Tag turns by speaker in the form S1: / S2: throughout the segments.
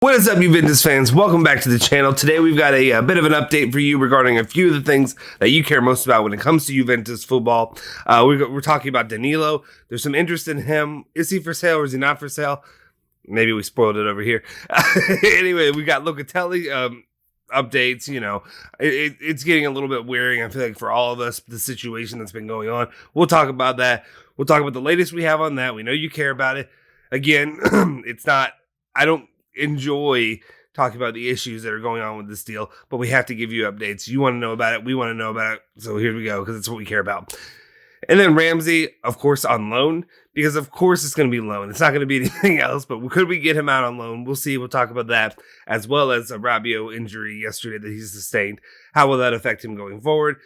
S1: What is up, Juventus fans? Welcome back to the channel. Today we've got a bit of an update for you regarding a few of the things that you care most about when it comes to Juventus football. We're talking about Danilo. There's some interest in him. Is he for sale or is he not for sale? Maybe we spoiled it over here. Anyway, we got Locatelli updates. You know, it's getting a little bit wearing, I feel like, for all of us, the situation that's been going on. We'll talk about that. We'll talk about the latest we have on that. We know you care about it. Again, I don't enjoy talking about the issues that are going on with this deal, but we have to give you updates. You want to know about it. We want to know about it. So here we go, because it's what we care about. And then Ramsey, of course, on loan, because of course it's going to be loan. It's not going to be anything else, but could we get him out on loan? We'll see. We'll talk about that, as well as a Rabiot injury yesterday that he sustained. How will that affect him going forward?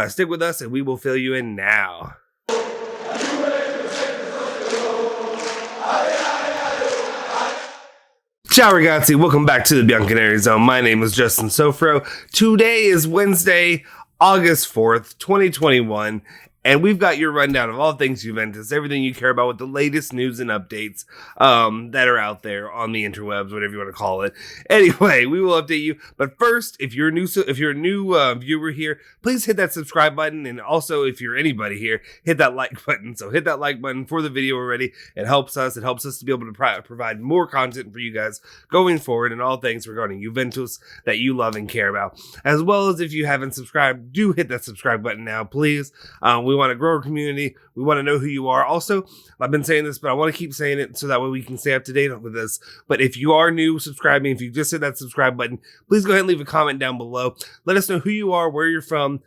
S1: Stick with us and we will fill you in now. Ciao ragazzi, welcome back to the Bianconeri Zone. My name is Justin Sofro. Today is Wednesday, August 4th, 2021, and we've got your rundown of all things Juventus, everything you care about with the latest news and updates that are out there on the interwebs, whatever you want to call it. Anyway, we will update you. But first, if you're a new viewer here, please hit that subscribe button, and also if you're anybody here, hit that like button. So hit that like button for the video already. It helps us. It helps us to be able to provide more content for you guys going forward and all things regarding Juventus that you love and care about. As well as if you haven't subscribed, do hit that subscribe button now, please. We want to grow our community. We want to know who you are. Also, I've been saying this, but I want to keep saying it so that way we can stay up to date with this. But if you are new subscribing, if you just hit that subscribe button, please go ahead and leave a comment down below. Let us know who you are, where you're from.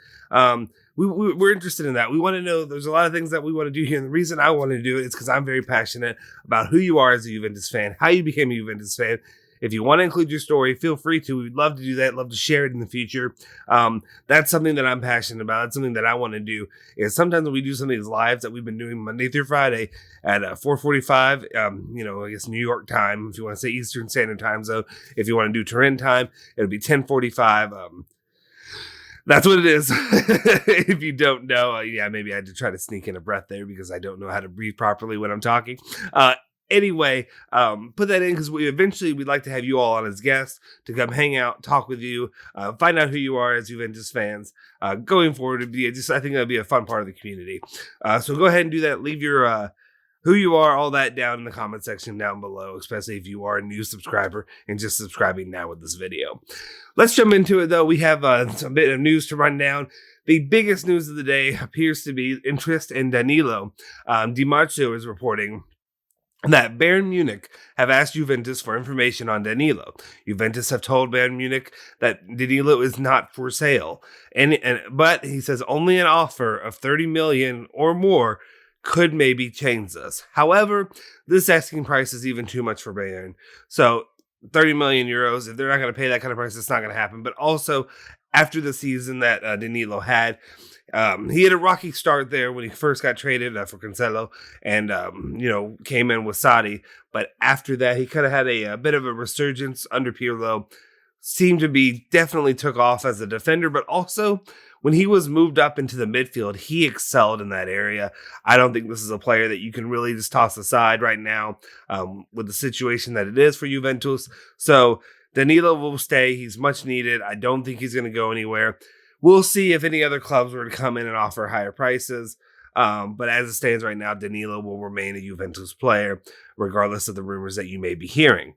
S1: We're interested in that. We want to know. There's a lot of things that we want to do here. And the reason I want to do it is because I'm very passionate about who you are as a Juventus fan, how you became a Juventus fan. If you want to include your story, feel free to. We'd love to do that. Love to share it in the future. That's something that I'm passionate about. It's something that I want to do. Is sometimes when we do some of these lives that we've been doing Monday through Friday at 4:45, I guess New York time, if you want to say Eastern Standard Time Zone. If you want to do Turin time, it'll be 10:45. That's what it is. If you don't know, maybe I had to try to sneak in a breath there because I don't know how to breathe properly when I'm talking. Anyway, put that in because we'd like to have you all on as guests to come hang out, talk with you, find out who you are as Juventus fans. Going forward, I think that'd be a fun part of the community. So go ahead and do that. Leave your who you are, all that down in the comment section down below, especially if you are a new subscriber and just subscribing now with this video. Let's jump into it, though. We have a bit of news to run down. The biggest news of the day appears to be interest in Danilo. Di is reporting that Bayern Munich have asked Juventus for information on Danilo. Juventus have told Bayern Munich that Danilo is not for sale, but he says only an offer of 30 million or more could maybe change this. However, this asking price is even too much for Bayern. So 30 million euros, if they're not going to pay that kind of price, it's not going to happen. But also, after the season that Danilo had, he had a rocky start there when he first got traded for Cancelo and, came in with Sadi. But after that, he kind of had a bit of a resurgence under Pirlo. Seemed to be definitely took off as a defender, but also when he was moved up into the midfield, he excelled in that area. I don't think this is a player that you can really just toss aside right now with the situation that it is for Juventus. So Danilo will stay. He's much needed. I don't think he's going to go anywhere. We'll see if any other clubs were to come in and offer higher prices. But as it stands right now, Danilo will remain a Juventus player, regardless of the rumors that you may be hearing.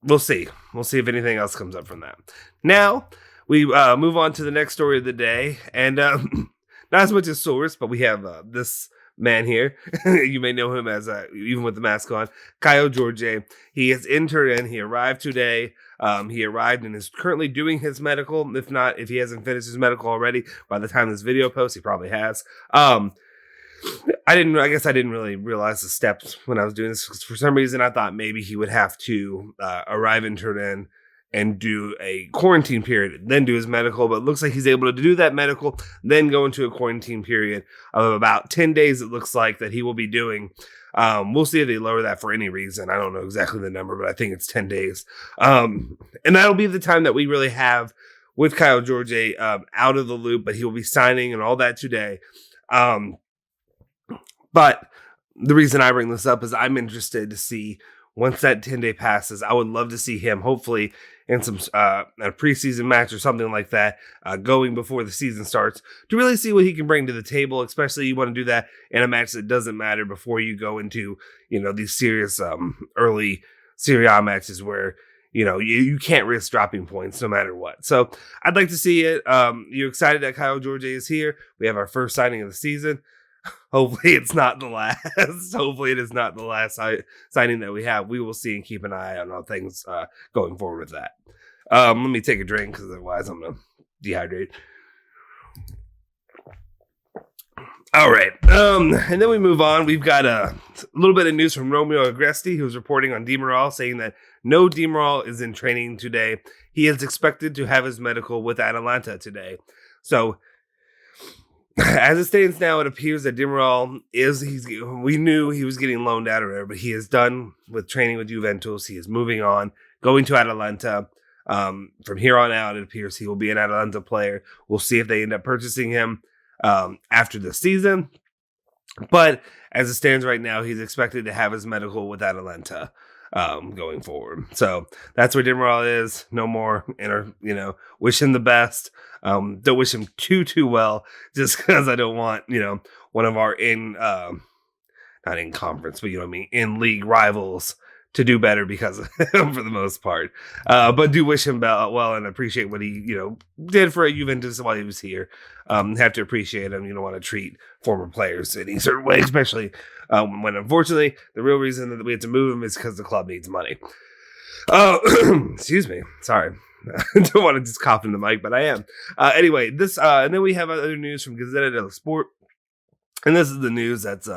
S1: We'll see. We'll see if anything else comes up from that. Now, we move on to the next story of the day. And not as much as source, but we have this man here. You may know him as, even with the mask on, Kaio Jorge. He has entered in. He arrived today. He arrived and is currently doing his medical. If he hasn't finished his medical already, by the time this video posts, he probably has. I guess I didn't really realize the steps when I was doing this, because for some reason I thought maybe he would have to arrive in Turin and do a quarantine period, then do his medical. But it looks like he's able to do that medical, then go into a quarantine period of about 10 days, it looks like, that he will be doing. We'll see if they lower that for any reason. I don't know exactly the number, but I think it's 10 days. And that'll be the time that we really have with Kaio Jorge out of the loop, but he will be signing and all that today. But the reason I bring this up is I'm interested to see once that 10-day passes, I would love to see him hopefully in some a preseason match or something like that going before the season starts to really see what he can bring to the table, especially you want to do that in a match that doesn't matter before you go into, these serious early Serie A matches where, you can't risk dropping points no matter what. So I'd like to see it. You excited that Jorge is here? We have our first signing of the season. Hopefully it's not the last. Hopefully it is not the last signing that we have. We will see and keep an eye on all things going forward with that. Let me take a drink because otherwise I'm going to dehydrate. All right. And then we move on. We've got a little bit of news from Romeo Agresti, who's reporting on Demiral, saying that no Demiral is in training today. He is expected to have his medical with Atalanta today. So as it stands now, it appears that Demiral we knew he was getting loaned out or whatever, but he is done with training with Juventus. He is moving on, going to Atalanta. From here on out, it appears he will be an Atalanta player. We'll see if they end up purchasing him after the season. But as it stands right now, he's expected to have his medical with Atalanta going forward. So that's where Demiral is. No more, wish him the best. Don't wish him too well, just because I don't want, one of our not in conference, but in league rivals to do better because of him for the most part. But do wish him well and appreciate what he, did for Juventus while he was here. Have to appreciate him. You don't want to treat former players in any certain way, especially when unfortunately the real reason that we had to move him is because the club needs money. Excuse me. Sorry. I don't want to just cough in the mic, but I am. Anyway, this and then we have other news from Gazzetta dello Sport. And this is the news that's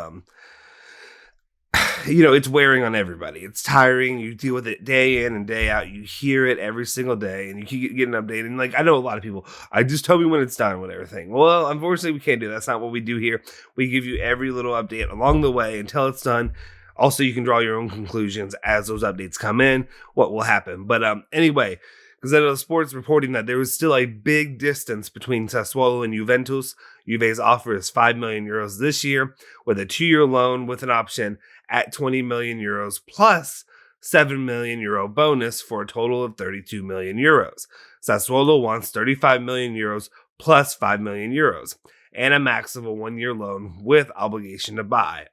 S1: it's wearing on everybody. It's tiring. You deal with it day in and day out. You hear it every single day, and you keep getting updated. And I know a lot of people, just tell me when it's done with everything. Well, unfortunately, we can't do that. That's not what we do here. We give you every little update along the way until it's done. Also, you can draw your own conclusions as those updates come in, what will happen. But anyway, Gazzetta Sports reporting that there was still a big distance between Sassuolo and Juventus. Juve's offer is 5 million euros this year with a 2-year loan with an option at 20 million euros plus 7 million euro bonus for a total of 32 million euros. Sassuolo wants 35 million euros plus 5 million euros and a max of a 1-year loan with obligation to buy.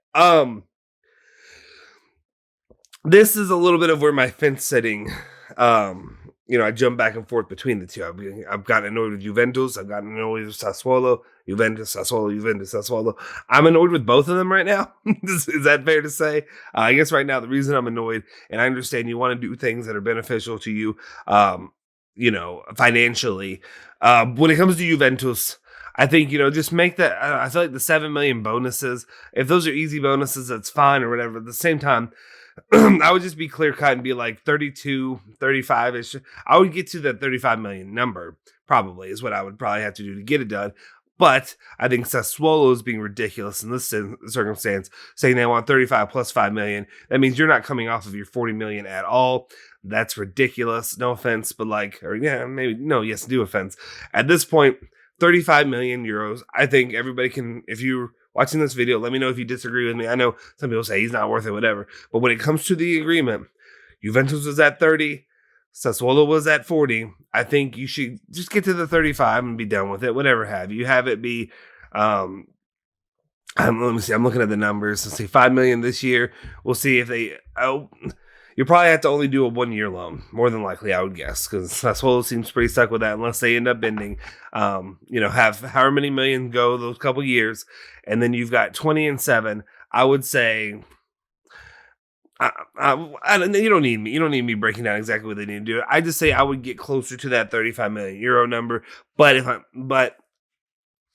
S1: This is a little bit of where my fence sitting, I jump back and forth between the two. I've gotten annoyed with Juventus. I've gotten annoyed with Sassuolo. Juventus, Sassuolo. I'm annoyed with both of them right now. Is that fair to say? I guess right now the reason I'm annoyed, and I understand you want to do things that are beneficial to you, financially. When it comes to Juventus, I think, just make that, I feel like the 7 million bonuses, if those are easy bonuses, that's fine or whatever. At the same time, I would just be clear cut and be like 32, 35-ish. I would get to that 35 million number, probably, is what I would probably have to do to get it done. But I think Sassuolo is being ridiculous in this circumstance, saying they want 35 plus 5 million. That means you're not coming off of your 40 million at all. That's ridiculous. No offense, but do offense. At this point, 35 million euros. I think everybody can, if you're watching this video, let me know if you disagree with me. I know some people say he's not worth it, whatever. But when it comes to the agreement, Juventus was at 30, Sassuolo was at 40. I think you should just get to the 35 and be done with it. Whatever have you have it be. Let me see. I'm looking at the numbers. Let's see, 5 million this year. We'll see if they. You probably have to only do a 1-year loan, more than likely, I would guess, because Sassuolo seems pretty stuck with that unless they end up bending. Have however many million go those couple years, and then you've got 20 and 7. I would say. You don't need me. You don't need me breaking down exactly what they need to do. I just say I would get closer to that 35 million euro number. But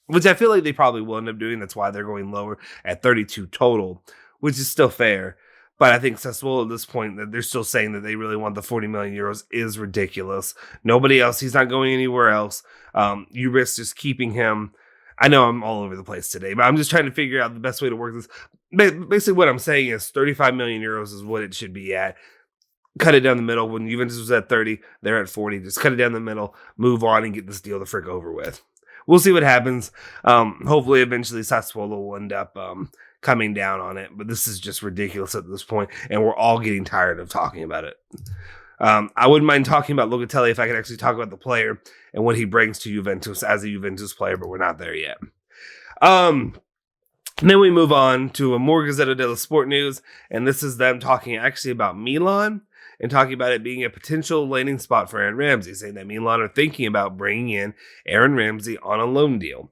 S1: which I feel like they probably will end up doing. That's why they're going lower at 32 total, which is still fair. But I think Sassuolo at this point, that they're still saying that they really want the 40 million euros is ridiculous. Nobody else. He's not going anywhere else. You risk just keeping him. I know I'm all over the place today, but I'm just trying to figure out the best way to work this. Basically, what I'm saying is 35 million euros is what it should be at. Cut it down the middle. When Juventus was at 30, they're at 40. Just cut it down the middle, move on, and get this deal the frick over with. We'll see what happens. Hopefully, eventually, Sassuolo will end up coming down on it, but this is just ridiculous at this point, and we're all getting tired of talking about it. I wouldn't mind talking about Locatelli if I could actually talk about the player and what he brings to Juventus as a Juventus player, but we're not there yet. And then we move on to a more Gazzetta dello Sport news, and this is them talking actually about Milan and talking about it being a potential landing spot for Aaron Ramsey, saying that Milan are thinking about bringing in Aaron Ramsey on a loan deal.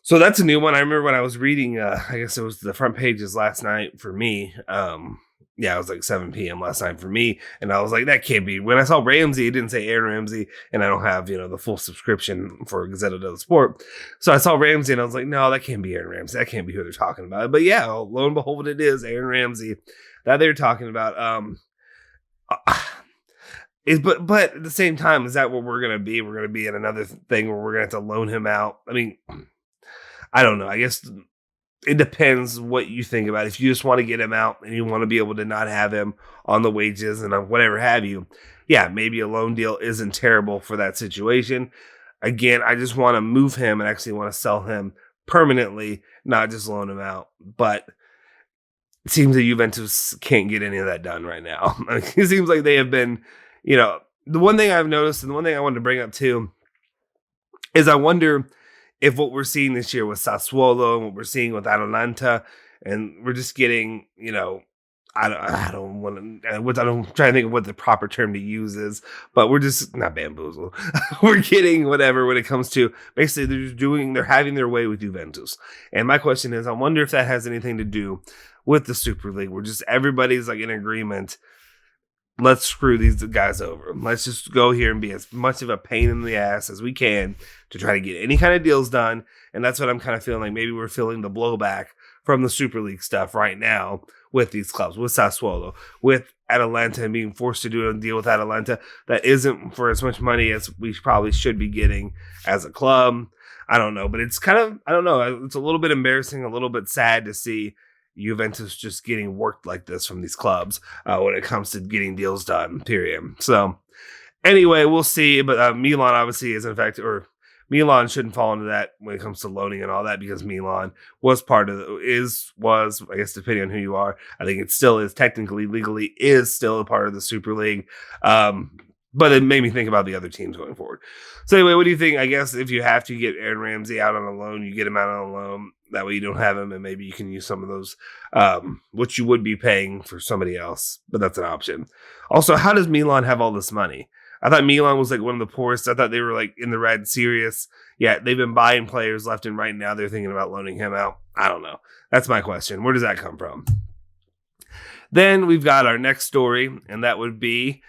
S1: So that's a new one. I remember when I was reading, I guess it was the front pages last night for me. It was like 7 p.m. last night for me. And I was like, that can't be. When I saw Ramsey, it didn't say Aaron Ramsey. And I don't have, the full subscription for Gazzetta dello Sport. So I saw Ramsey and I was like, no, that can't be Aaron Ramsey. That can't be who they're talking about. But yeah, lo and behold, it is Aaron Ramsey that they're talking about. But at the same time, is that what we're going to be? We're going to be in another thing where we're going to have to loan him out. I mean, I don't know. I guess it depends what you think about it. If you just want to get him out and you want to be able to not have him on the wages and whatever have you, yeah, maybe a loan deal isn't terrible for that situation. Again, I just want to move him and actually want to sell him permanently, not just loan him out. But it seems that Juventus can't get any of that done right now. It seems like they have been, the one thing I've noticed and the one thing I wanted to bring up too is I wonder if what we're seeing this year with Sassuolo and what we're seeing with Atalanta, and we're just getting, I don't try to think of what the proper term to use is, but we're just not bamboozled. We're getting whatever when it comes to basically they're having their way with Juventus. And my question is, I wonder if that has anything to do with the Super League, where just everybody's like in agreement. Let's screw these guys over. Let's just go here and be as much of a pain in the ass as we can to try to get any kind of deals done. And that's what I'm kind of feeling like. Maybe we're feeling the blowback from the Super League stuff right now with these clubs, with Sassuolo, with Atalanta, and being forced to do a deal with Atalanta that isn't for as much money as we probably should be getting as a club. I don't know, but it's kind of, I don't know. It's a little bit embarrassing, a little bit sad to see Juventus just getting worked like this from these clubs when it comes to getting deals done, period. So anyway, we'll see. But Milan obviously is, in fact, or Milan shouldn't fall into that when it comes to loaning and all that, because Milan was part of I guess depending on who you are, I think it still is technically, legally is still a part of the Super League. But it made me think about the other teams going forward. So anyway, what do you think? I guess if you have to get Aaron Ramsey out on a loan, you get him out on a loan. That way you don't have him, and maybe you can use some of those, which you would be paying for somebody else. But that's an option. Also, how does Milan have all this money? I thought Milan was like one of the poorest. I thought they were like in the red, serious. Yeah, they've been buying players left and right. Now they're thinking about loaning him out. I don't know. That's my question. Where does that come from? Then we've got our next story, and that would be,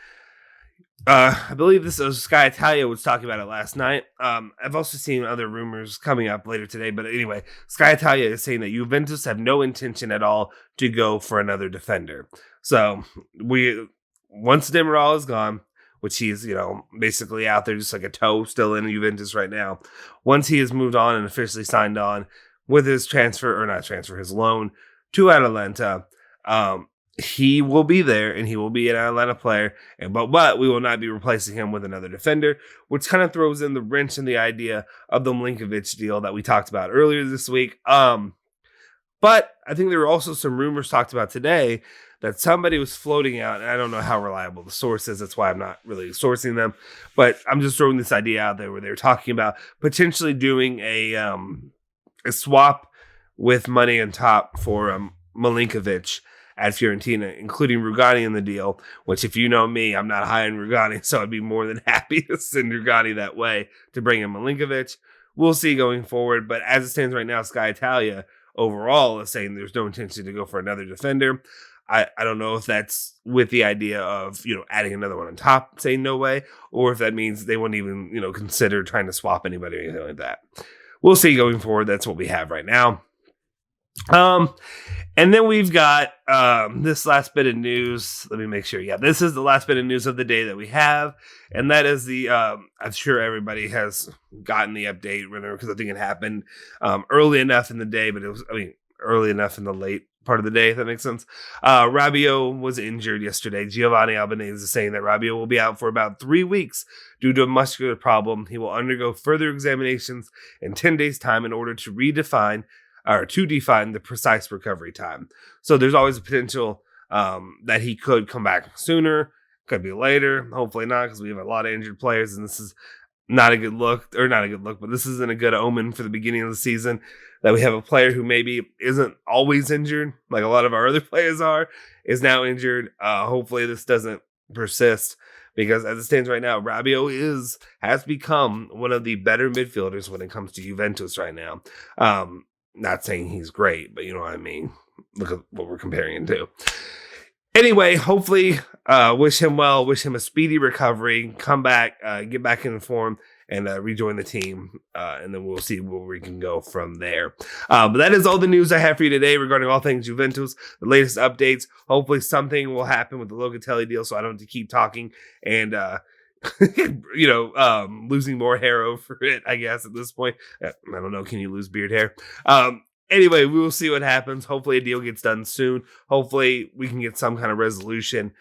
S1: I believe this was Sky Italia was talking about it last night. I've also seen other rumors coming up later today, but anyway, Sky Italia is saying that Juventus have no intention at all to go for another defender. So once Demiral is gone, which he's, basically out there just like a toe still in Juventus right now. Once he has moved on and officially signed on with his his loan to Atalanta, he will be there and he will be an Atlanta player, but we will not be replacing him with another defender, which kind of throws in the wrench in the idea of the Milinkovic deal that we talked about earlier this week. But I think there were also some rumors talked about today that somebody was floating out, and I don't know how reliable the source is. That's why I'm not really sourcing them, but I'm just throwing this idea out there where they're talking about potentially doing a swap with money on top for Milinkovic at Fiorentina, including Rugani in the deal, which, if you know me, I'm not high on Rugani, so I'd be more than happy to send Rugani that way to bring in Milinkovic. We'll see going forward, but as it stands right now, Sky Italia overall is saying there's no intention to go for another defender. I don't know if that's with the idea of, adding another one on top, saying no way, or if that means they wouldn't even, consider trying to swap anybody or anything like that. We'll see going forward. That's what we have right now. And then we've got this last bit of news. Let me make sure. Yeah, this is the last bit of news of the day that we have. And that is the, I'm sure everybody has gotten the update, because I think it happened early enough in the day, but early enough in the late part of the day, if that makes sense. Rabiot was injured yesterday. Giovanni Albanese is saying that Rabiot will be out for about 3 weeks due to a muscular problem. He will undergo further examinations in 10 days' time in order to redefine or to define the precise recovery time. So there's always a potential that he could come back sooner, could be later. Hopefully not, because we have a lot of injured players, and this is not a good look, or not a good look, but this isn't a good omen for the beginning of the season, that we have a player who maybe isn't always injured, like a lot of our other players are, is now injured. Hopefully this doesn't persist, because as it stands right now, Rabiot has become one of the better midfielders when it comes to Juventus right now. Not saying he's great, but you know what I mean. Look at what we're comparing him to. Anyway, hopefully, wish him well, wish him a speedy recovery, come back, get back in form, and rejoin the team, and then we'll see where we can go from there. But that is all the news I have for you today regarding all things Juventus, the latest updates. Hopefully something will happen with the Locatelli deal, so I don't have to keep talking and, losing more hair over it, I guess, at this point. I don't know, can you lose beard hair? Anyway, we will see what happens. Hopefully a deal gets done soon. Hopefully we can get some kind of resolution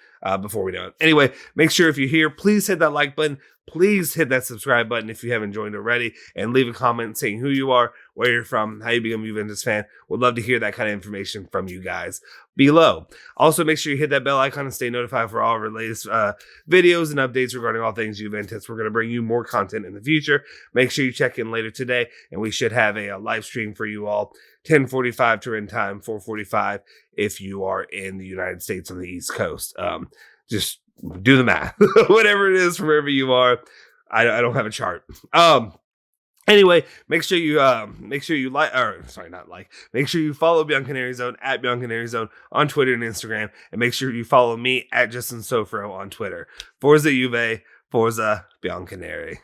S1: before we know it. Anyway, make sure if you're here, please hit that like button. Please hit that subscribe button if you haven't joined already. And leave a comment saying who you are, where you're from, how you become a Juventus fan. Would love to hear that kind of information from you guys below. Also, make sure you hit that bell icon and stay notified for all of our latest videos and updates regarding all things Juventus. We're going to bring you more content in the future. Make sure you check in later today, and we should have a live stream for you all. 10:45 Turin time, 4:45 if you are in the United States on the East Coast. Just do the math. Whatever it is, from wherever you are. I don't have a chart. Anyway, make sure you make sure you follow Bianconeri Zone at Bianconeri Zone on Twitter and Instagram, and make sure you follow me at Justin Sofro on Twitter. Forza Juve, Forza Bianconeri.